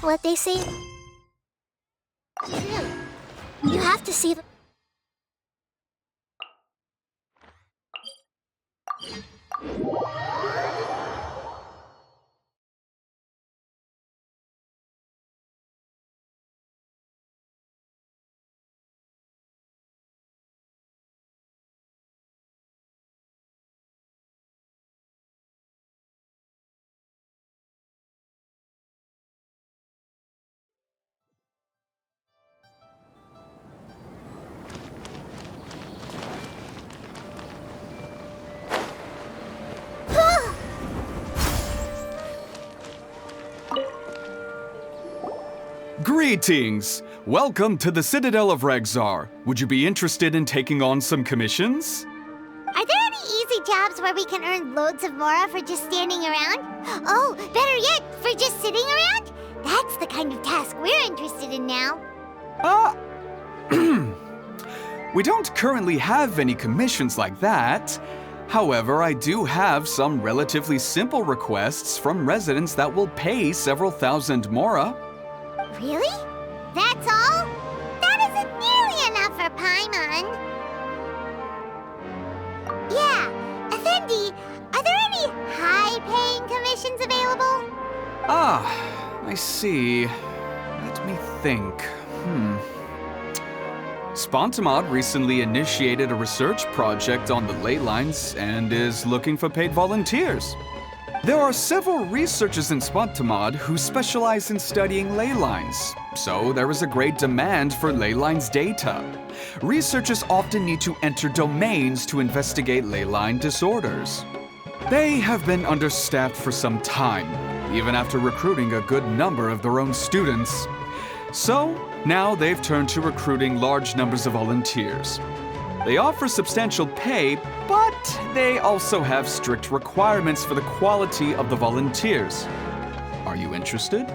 what they say. True. You have to see the... Greetings! Welcome to the Citadel of Regzar. Would you be interested in taking on some commissions? Are there any easy jobs where we can earn loads of mora for just standing around? Oh, better yet, for just sitting around? That's the kind of task we're interested in now. We don't currently have any commissions like that. However, I do have some relatively simple requests from residents that will pay several thousand mora. Really? That's all? That isn't nearly enough for Paimon. Yeah, Effendi, are there any high-paying commissions available? I see. Let me think. Spontamod recently initiated a research project on the ley lines and is looking for paid volunteers. There are several researchers in Spontamod who specialize in studying ley lines, so there is a great demand for ley lines data. Researchers often need to enter domains to investigate ley line disorders. They have been understaffed for some time, even after recruiting a good number of their own students. So, now they've turned to recruiting large numbers of volunteers. They offer substantial pay, but they also have strict requirements for the quality of the volunteers. Are you interested?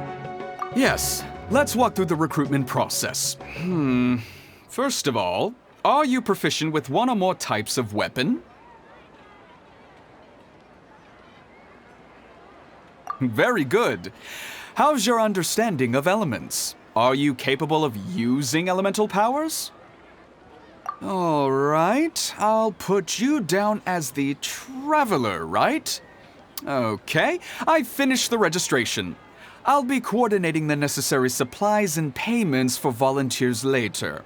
Yes, let's walk through the recruitment process. First of all, are you proficient with one or more types of weapon? Very good. How's your understanding of elements? Are you capable of using elemental powers? All right, I'll put you down as the Traveler, right? Okay, I've finished the registration. I'll be coordinating the necessary supplies and payments for volunteers later.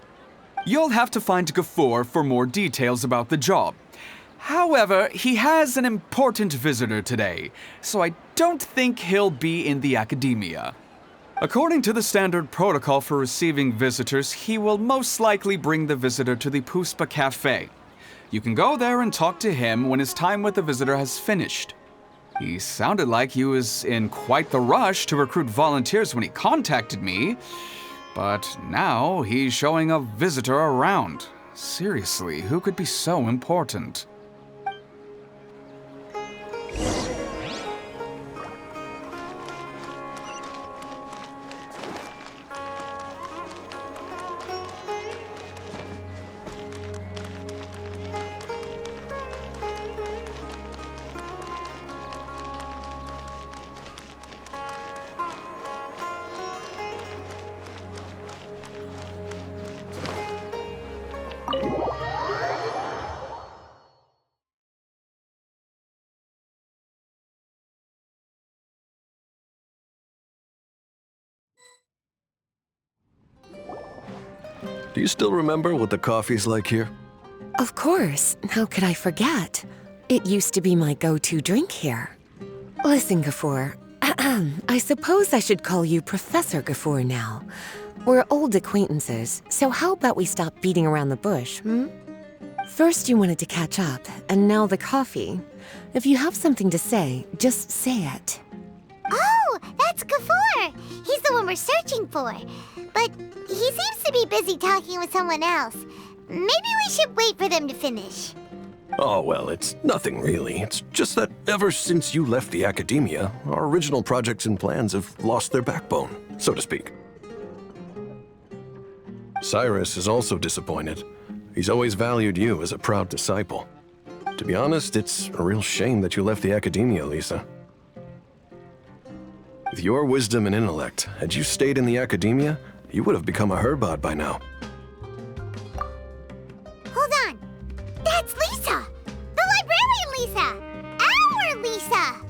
You'll have to find Gafoor for more details about the job. However, he has an important visitor today, so I don't think he'll be in the academia. According to the standard protocol for receiving visitors, he will most likely bring the visitor to the Puspa Cafe. You can go there and talk to him when his time with the visitor has finished. He sounded like he was in quite the rush to recruit volunteers when he contacted me, but now he's showing a visitor around. Seriously, who could be so important? Do you still remember what the coffee's like here? Of course. How could I forget? It used to be my go-to drink here. Listen, Gafoor. I suppose I should call you Professor Gafoor now. We're old acquaintances, so how about we stop beating around the bush, First you wanted to catch up, and now the coffee. If you have something to say, just say it. Oh, that's Gafoor! He's the one we're searching for. But he seems to be busy talking with someone else. Maybe we should wait for them to finish. Oh, well, it's nothing really. It's just that ever since you left the academia, our original projects and plans have lost their backbone, so to speak. Cyrus is also disappointed. He's always valued you as a proud disciple. To be honest, it's a real shame that you left the academia, Lisa. With your wisdom and intellect, had you stayed in the academia, you would have become a herbot by now. Hold on. That's Lisa! The librarian Lisa! Our Lisa!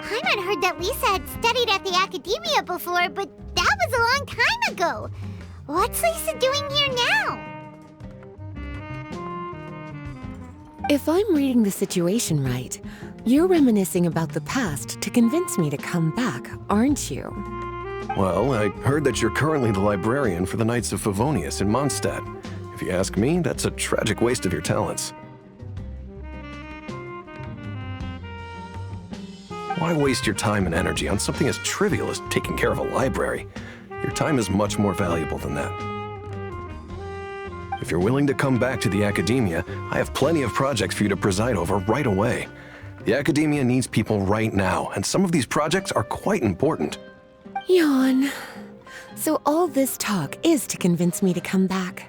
Paimon heard that Lisa had studied at the academia before, but that was a long time ago. What's Lisa doing here now? If I'm reading the situation right, you're reminiscing about the past to convince me to come back, aren't you? Well, I heard that you're currently the librarian for the Knights of Favonius in Mondstadt. If you ask me, that's a tragic waste of your talents. Why waste your time and energy on something as trivial as taking care of a library? Your time is much more valuable than that. If you're willing to come back to the academia, I have plenty of projects for you to preside over right away. The academia needs people right now, and some of these projects are quite important. Yawn. So all this talk is to convince me to come back.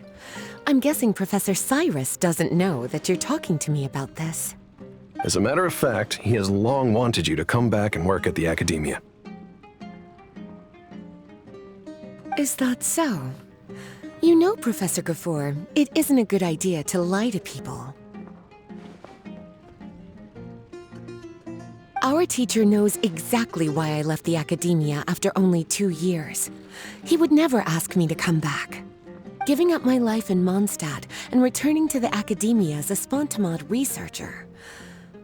I'm guessing Professor Cyrus doesn't know that you're talking to me about this. As a matter of fact, he has long wanted you to come back and work at the academia. Is that so? You know, Professor Gafoor, it isn't a good idea to lie to people. Our teacher knows exactly why I left the academia after only 2 years. He would never ask me to come back. Giving up my life in Mondstadt and returning to the academia as a Spontamod researcher.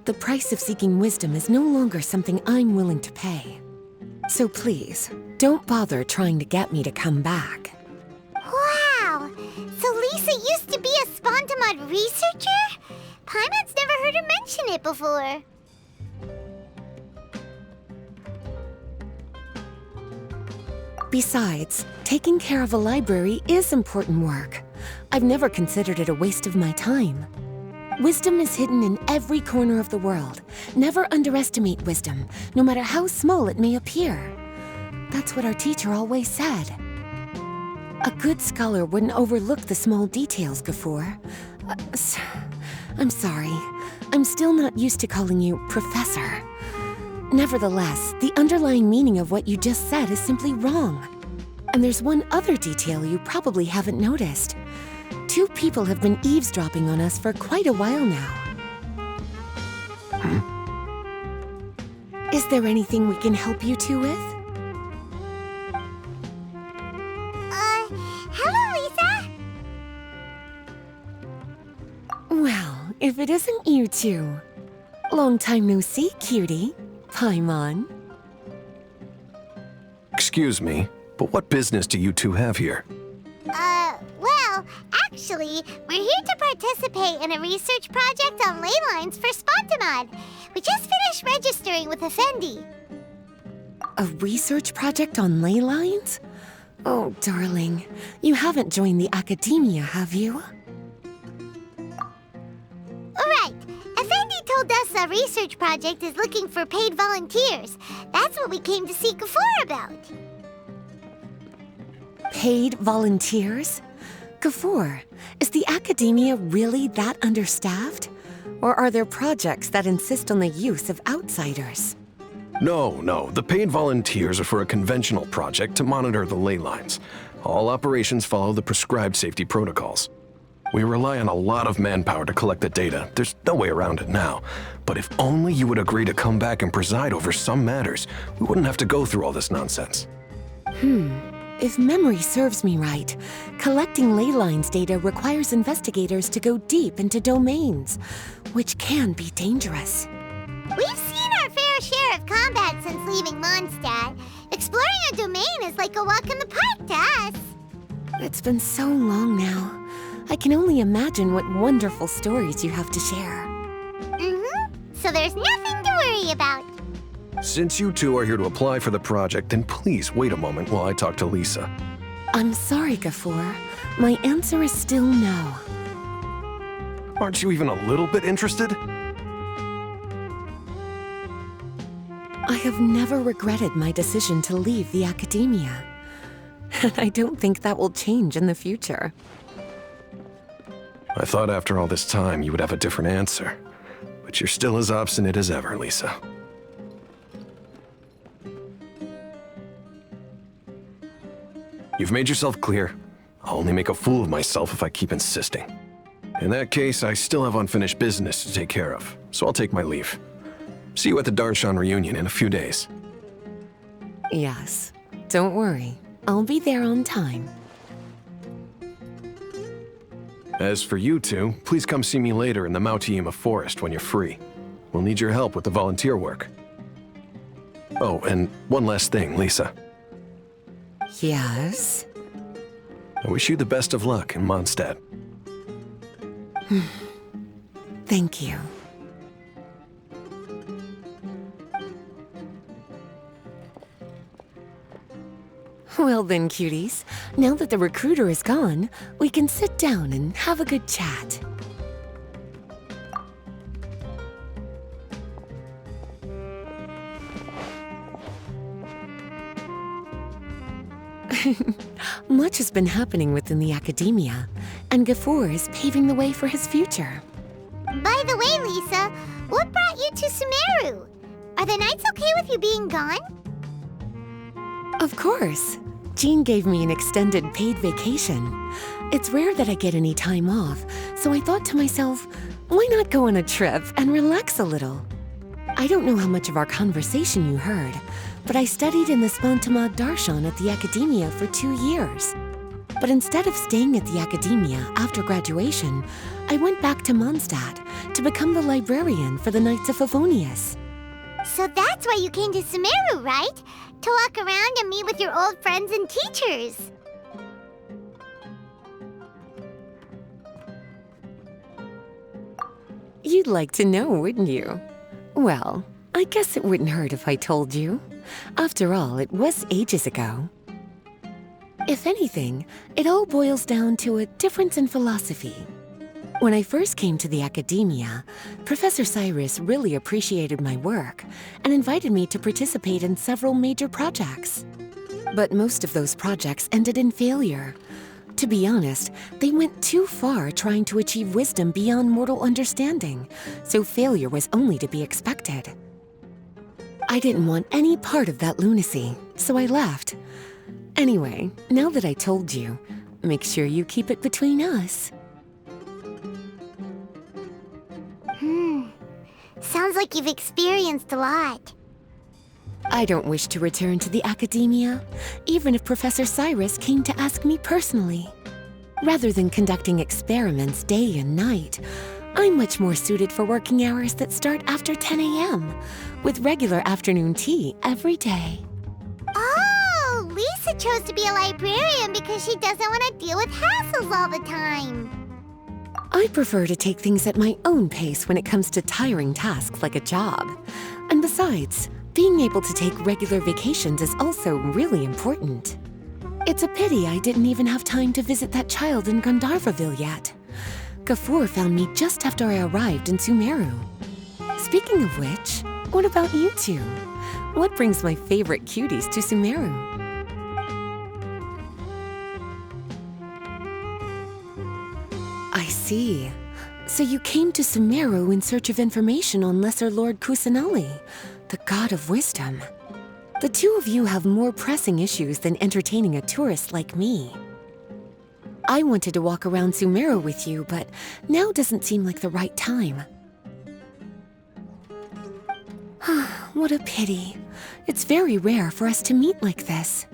The price of seeking wisdom is no longer something I'm willing to pay. So please, don't bother trying to get me to come back. Wow! So Lisa used to be a Spontamod researcher? Paimon's never heard her mention it before. Besides, taking care of a library is important work. I've never considered it a waste of my time. Wisdom is hidden in every corner of the world. Never underestimate wisdom, no matter how small it may appear. That's what our teacher always said. A good scholar wouldn't overlook the small details, Gafoor. I'm sorry. I'm still not used to calling you Professor. Nevertheless, the underlying meaning of what you just said is simply wrong. And there's one other detail you probably haven't noticed. 2 people have been eavesdropping on us for quite a while now. Is there anything we can help you two with? Hello, Lisa! Well, if it isn't you two. Long time no see, cutie. Paimon. Excuse me, but what business do you two have here? Well, actually, we're here to participate in a research project on ley lines for Spontamod. We just finished registering with Effendi. A research project on ley lines? Oh, darling, you haven't joined the academia, have you? Right. Effendi told us a research project is looking for paid volunteers. That's what we came to see Gafoor about. Paid volunteers? Gafoor, is the academia really that understaffed? Or are there projects that insist on the use of outsiders? No, the paid volunteers are for a conventional project to monitor the ley lines. All operations follow the prescribed safety protocols. We rely on a lot of manpower to collect the data. There's no way around it now. But if only you would agree to come back and preside over some matters, we wouldn't have to go through all this nonsense. If memory serves me right, collecting ley lines data requires investigators to go deep into domains, which can be dangerous. We've seen our fair share of combat since leaving Mondstadt. Exploring a domain is like a walk in the park to us. It's been so long now. I can only imagine what wonderful stories you have to share. So there's nothing to worry about. Since you two are here to apply for the project, then please wait a moment while I talk to Lisa. I'm sorry, Gafoor. My answer is still no. Aren't you even a little bit interested? I have never regretted my decision to leave the academia. And I don't think that will change in the future. I thought after all this time you would have a different answer. But you're still as obstinate as ever, Lisa. You've made yourself clear. I'll only make a fool of myself if I keep insisting. In that case, I still have unfinished business to take care of, so I'll take my leave. See you at the Darshan reunion in a few days. Yes, don't worry. I'll be there on time. As for you two, please come see me later in the Mautiima forest when you're free. We'll need your help with the volunteer work. Oh, and one last thing, Lisa. Yes? I wish you the best of luck in Mondstadt. Thank you. Well then, cuties, now that the recruiter is gone, we can sit down and have a good chat. Much has been happening within the academia, and Gafur is paving the way for his future. By the way, Lisa, what brought you to Sumeru? Are the Knights okay with you being gone? Of course. Jean gave me an extended paid vacation. It's rare that I get any time off, so I thought to myself, why not go on a trip and relax a little? I don't know how much of our conversation you heard, but I studied in the Spantama Darshan at the Academia for 2 years. But instead of staying at the Academia after graduation, I went back to Mondstadt to become the librarian for the Knights of Favonius. So that's why you came to Sumeru, right? To walk around and meet with your old friends and teachers. You'd like to know, wouldn't you? Well, I guess it wouldn't hurt if I told you. After all, it was ages ago. If anything, it all boils down to a difference in philosophy. When I first came to the Academia, Professor Cyrus really appreciated my work and invited me to participate in several major projects. But most of those projects ended in failure. To be honest, they went too far trying to achieve wisdom beyond mortal understanding, so failure was only to be expected. I didn't want any part of that lunacy, so I left. Anyway, now that I told you, make sure you keep it between us. Sounds like you've experienced a lot. I don't wish to return to the Academia, even if Professor Cyrus came to ask me personally. Rather than conducting experiments day and night, I'm much more suited for working hours that start after 10 a.m., with regular afternoon tea every day. Oh, Lisa chose to be a librarian because she doesn't want to deal with hassles all the time. I prefer to take things at my own pace when it comes to tiring tasks like a job. And besides, being able to take regular vacations is also really important. It's a pity I didn't even have time to visit that child in Gandharvaville yet. Gafur found me just after I arrived in Sumeru. Speaking of which, what about you two? What brings my favorite cuties to Sumeru? I see. So you came to Sumeru in search of information on Lesser Lord Kusanali, the god of wisdom. The two of you have more pressing issues than entertaining a tourist like me. I wanted to walk around Sumeru with you, but now doesn't seem like the right time. What a pity. It's very rare for us to meet like this.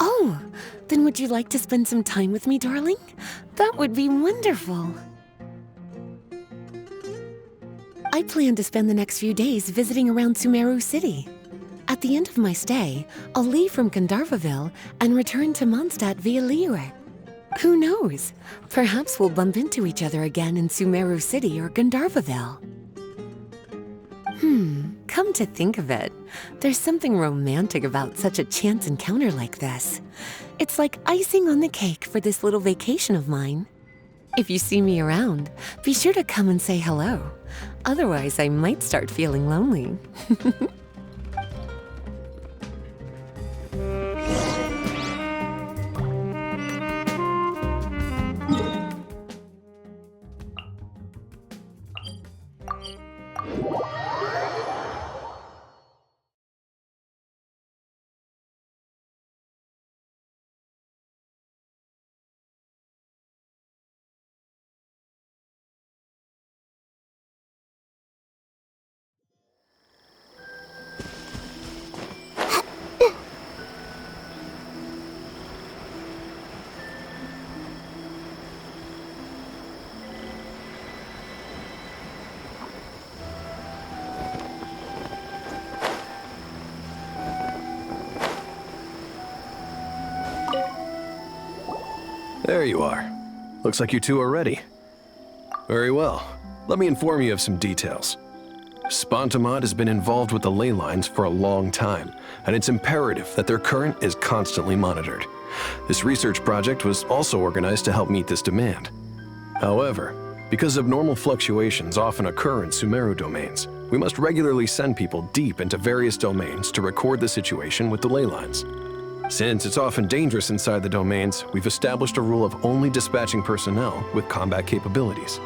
Oh, then would you like to spend some time with me, darling? That would be wonderful. I plan to spend the next few days visiting around Sumeru City. At the end of my stay, I'll leave from Gandharvaville and return to Mondstadt via Liyue. Who knows? Perhaps we'll bump into each other again in Sumeru City or Gandharvaville. Come to think of it, there's something romantic about such a chance encounter like this. It's like icing on the cake for this little vacation of mine. If you see me around, be sure to come and say hello. Otherwise, I might start feeling lonely. There you are. Looks like you two are ready. Very well. Let me inform you of some details. Spontamod has been involved with the ley lines for a long time, and it's imperative that their current is constantly monitored. This research project was also organized to help meet this demand. However, because abnormal fluctuations often occur in Sumeru domains, we must regularly send people deep into various domains to record the situation with the ley lines. Since it's often dangerous inside the domains, we've established a rule of only dispatching personnel with combat capabilities.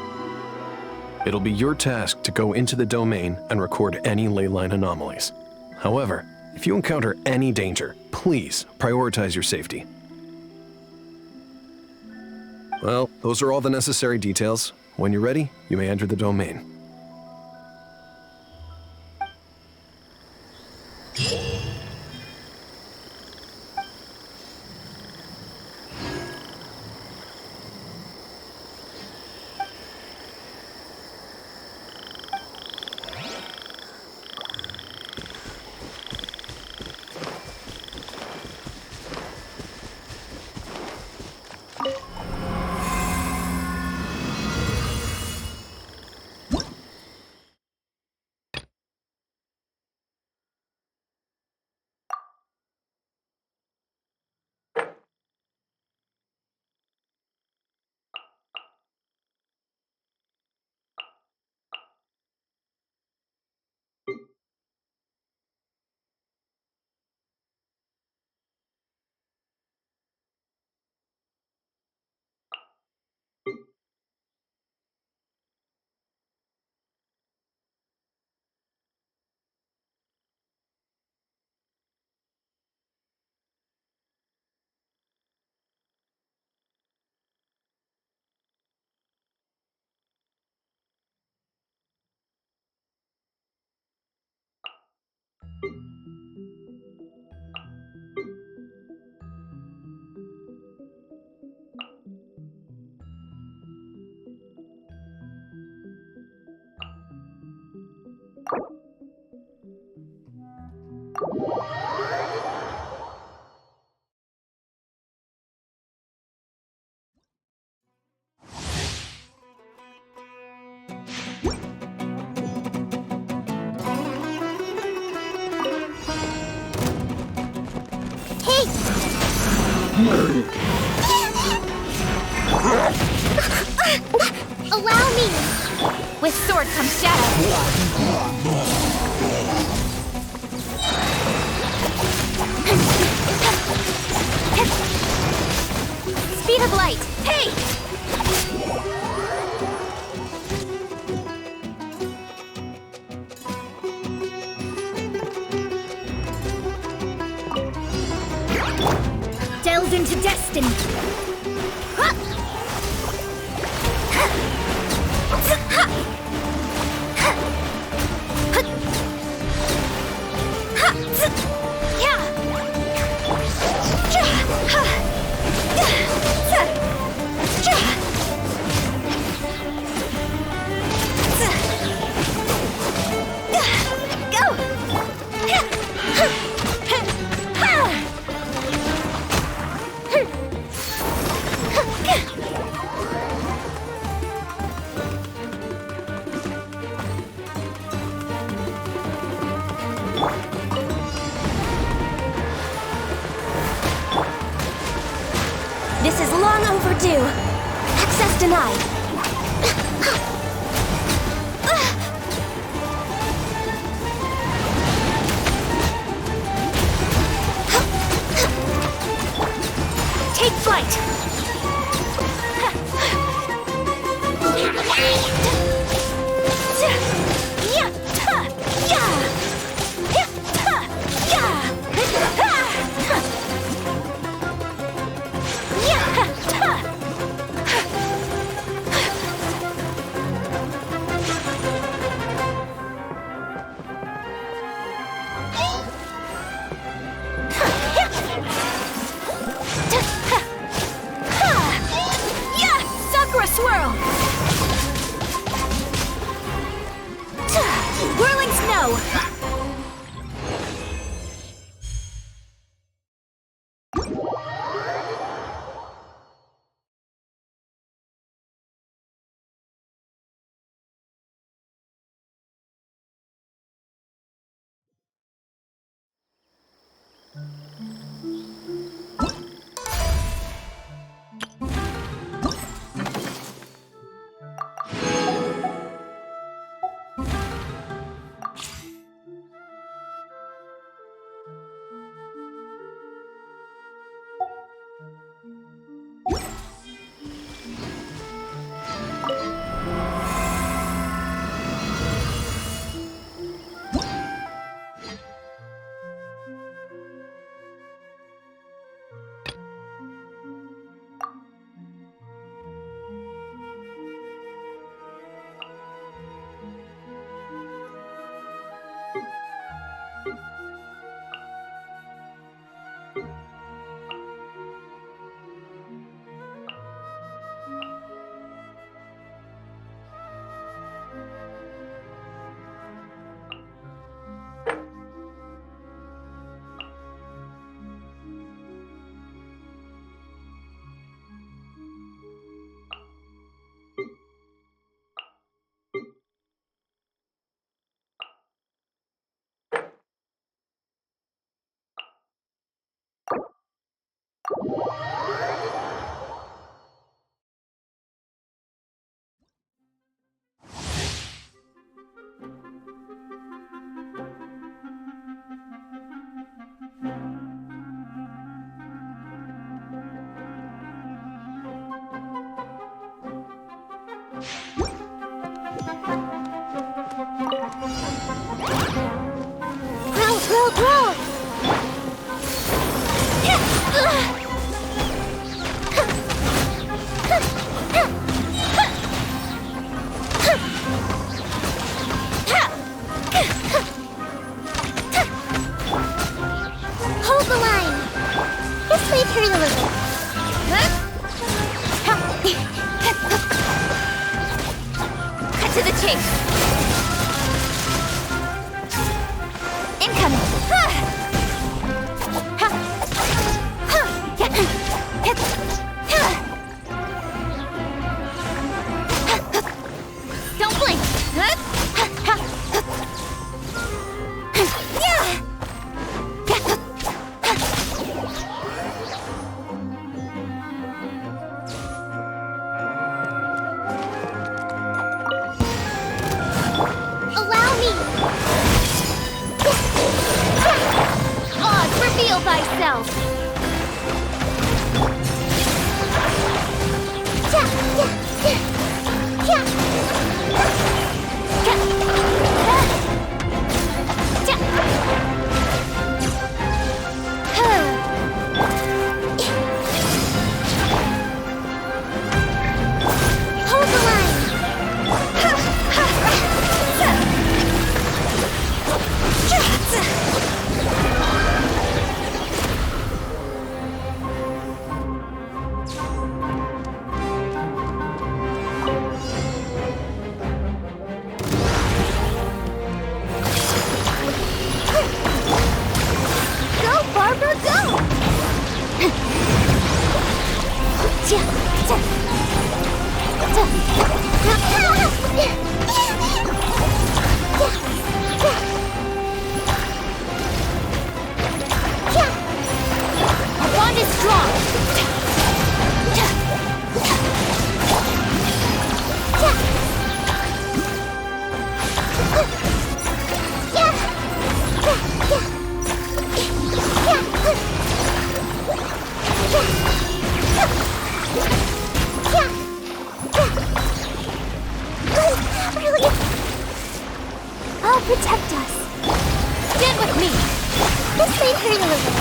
It'll be your task to go into the domain and record any ley line anomalies. However, if you encounter any danger, please prioritize your safety. Well, those are all the necessary details. When you're ready, you may enter the domain. Allow me! With sword comes shadow. Speed of light. Hey! Delve into destiny. This is long overdue. Access denied. Take flight. Grow, grow, grow! Hold the line! Just leave her a little. Cut to the chase. Incoming. Don't blink. Allow me! Oz, reveal thyself. Hold the line! Go, Barbara, go! Our bond is strong. I'll protect us. Stand with me. Just leave her a little.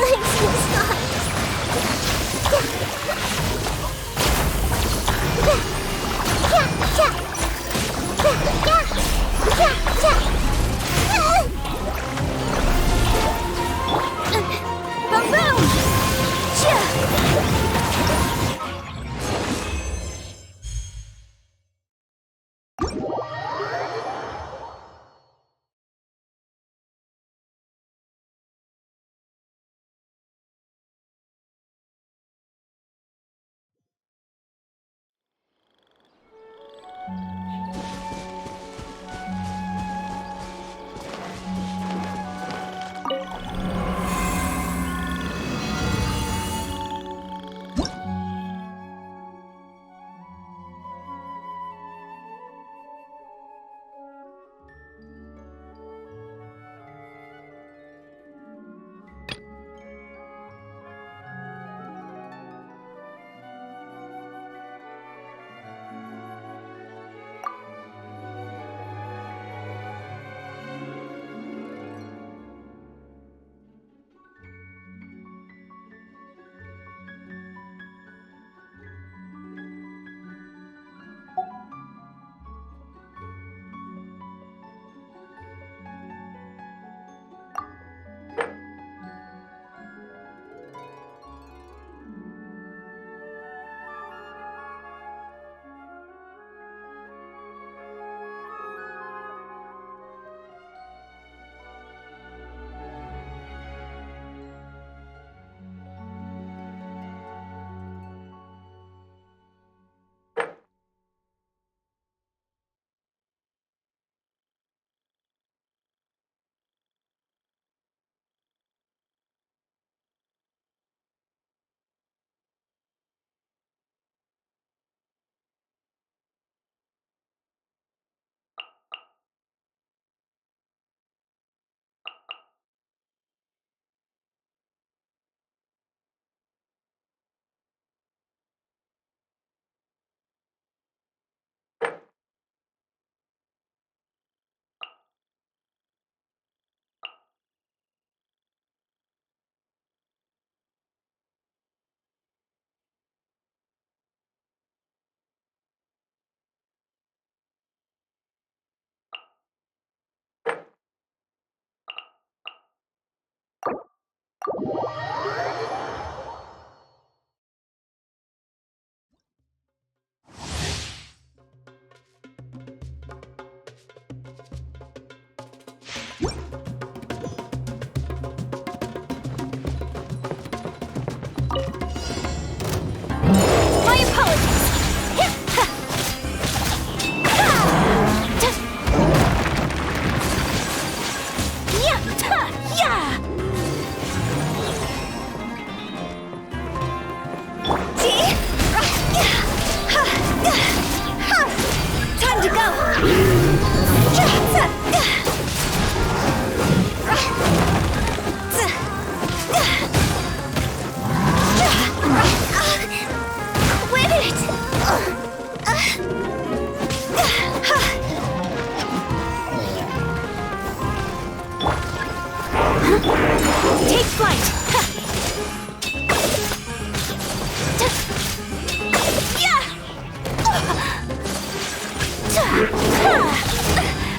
I'm so sorry. My apologies! Time to go! Quit it! Take flight!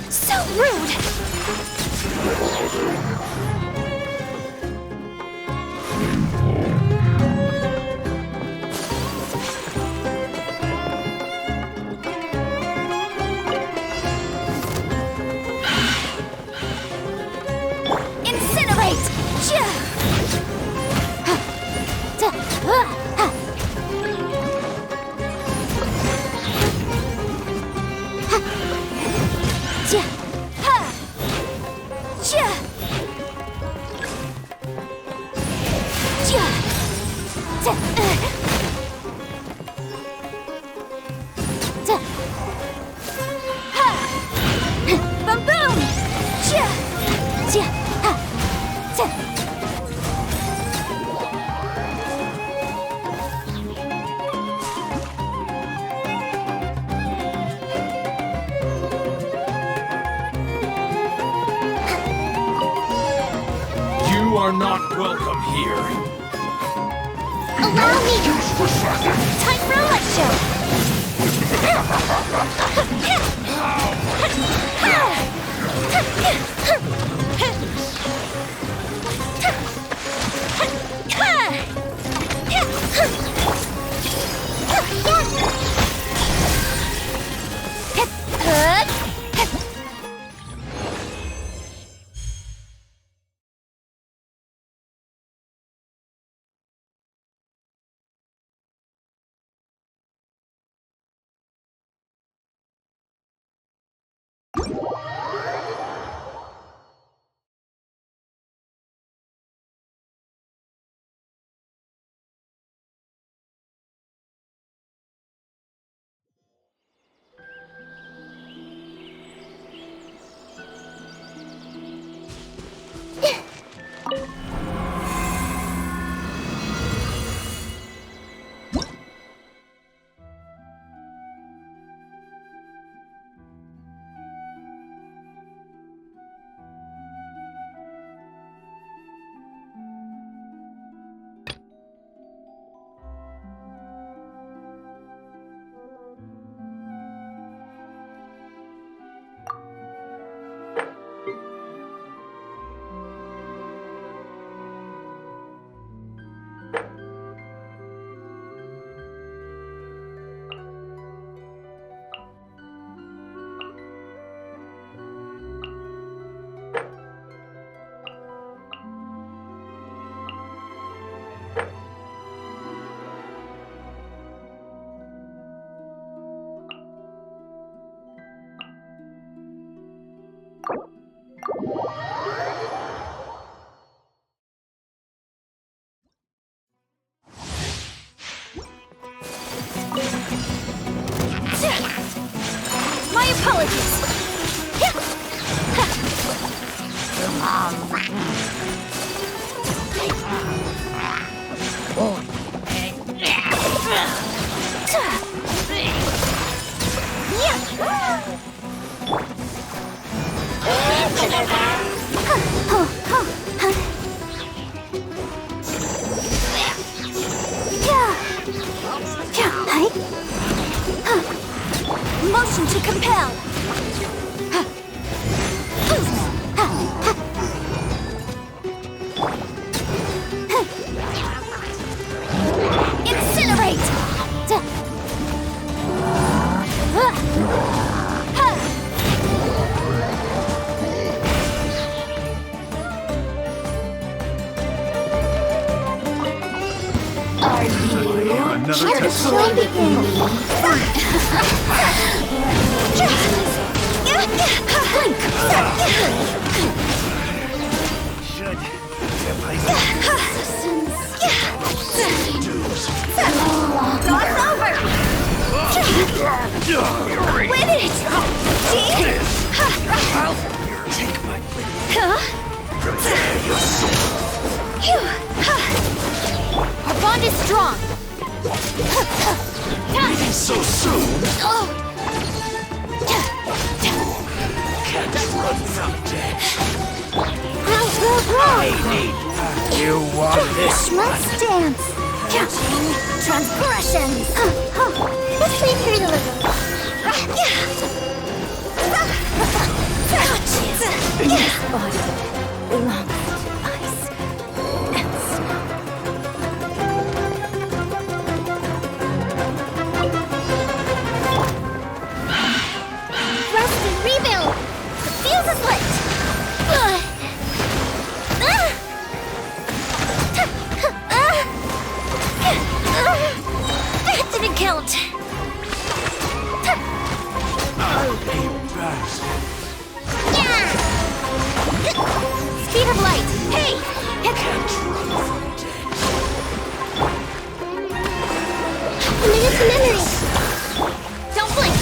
So rude! Incinerate! Boom boom! You are not welcome here. Allow me! Time for a light show! My apologies. Motion to compel. another Let the test. show begin. God's over! Win it! See? I'll take my Prepare your Our bond is strong. so soon. Can't run from death. You want this? Let's dance. Transgressions. Let's leave here to live. This body belongs to ice and snow. Rest and rebuild. The fuse is lit. That didn't count. Speed of light. Hey! A minute to memory. Don't blink!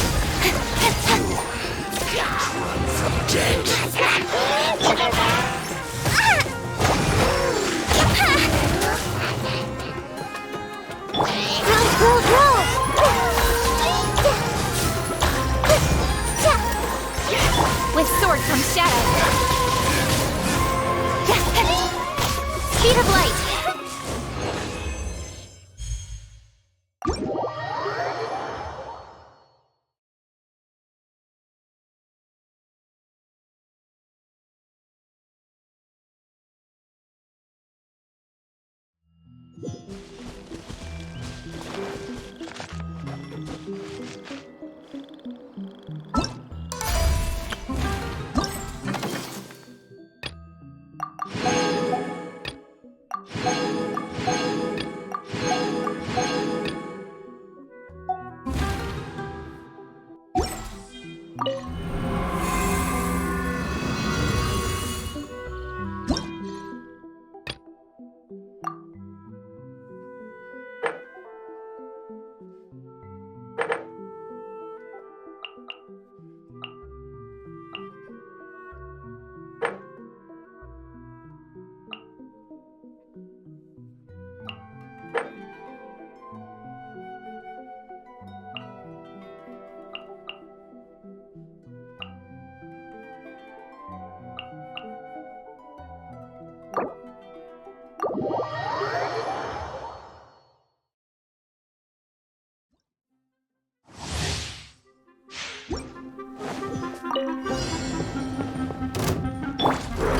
Roll. With sword comes shadow. Speed of light.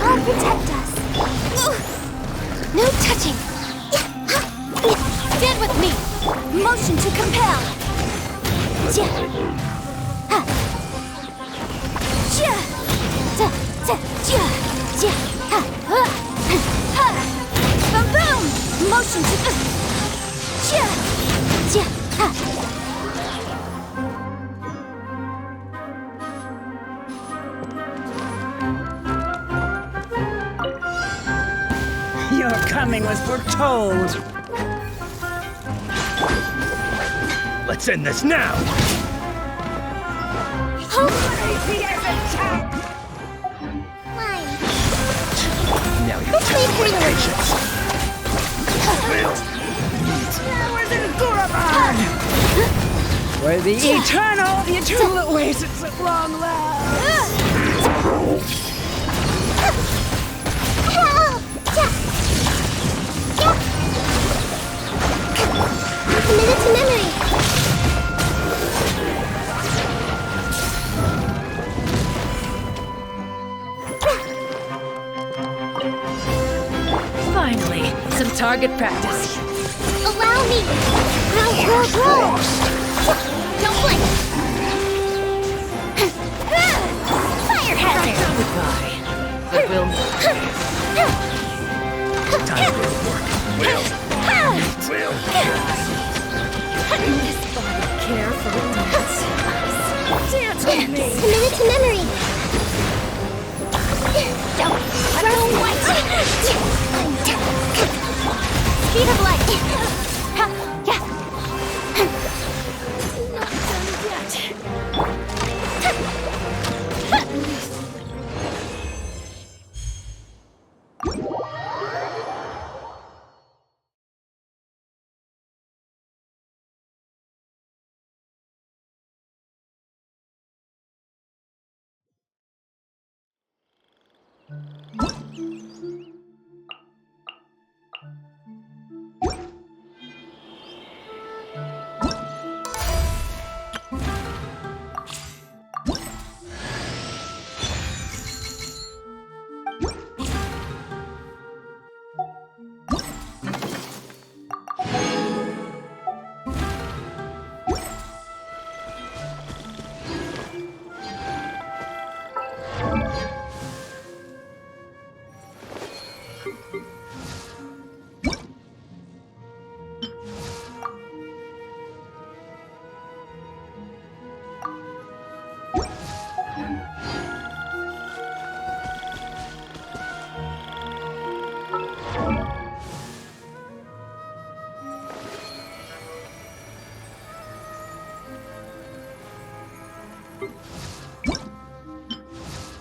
God protect us. No touching. Stand with me. Motion to compel. Boom! Motion to Your coming was foretold. Let's end this now. Crazy as a cat. Mine. Now you Let's leave here to live. patience. Flowers in Guraban. Where the eternal oasis at long last. A minute to memory. Finally, some target practice. Allow me. Roll. Don't blink. Fire hazard. Goodbye. The will. Time for work. Will. This body care for a dance. Dance with me. Commit it to memory. Don't throw white. Speed of light. Yeah. Not done yet.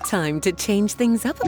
Time to change things up.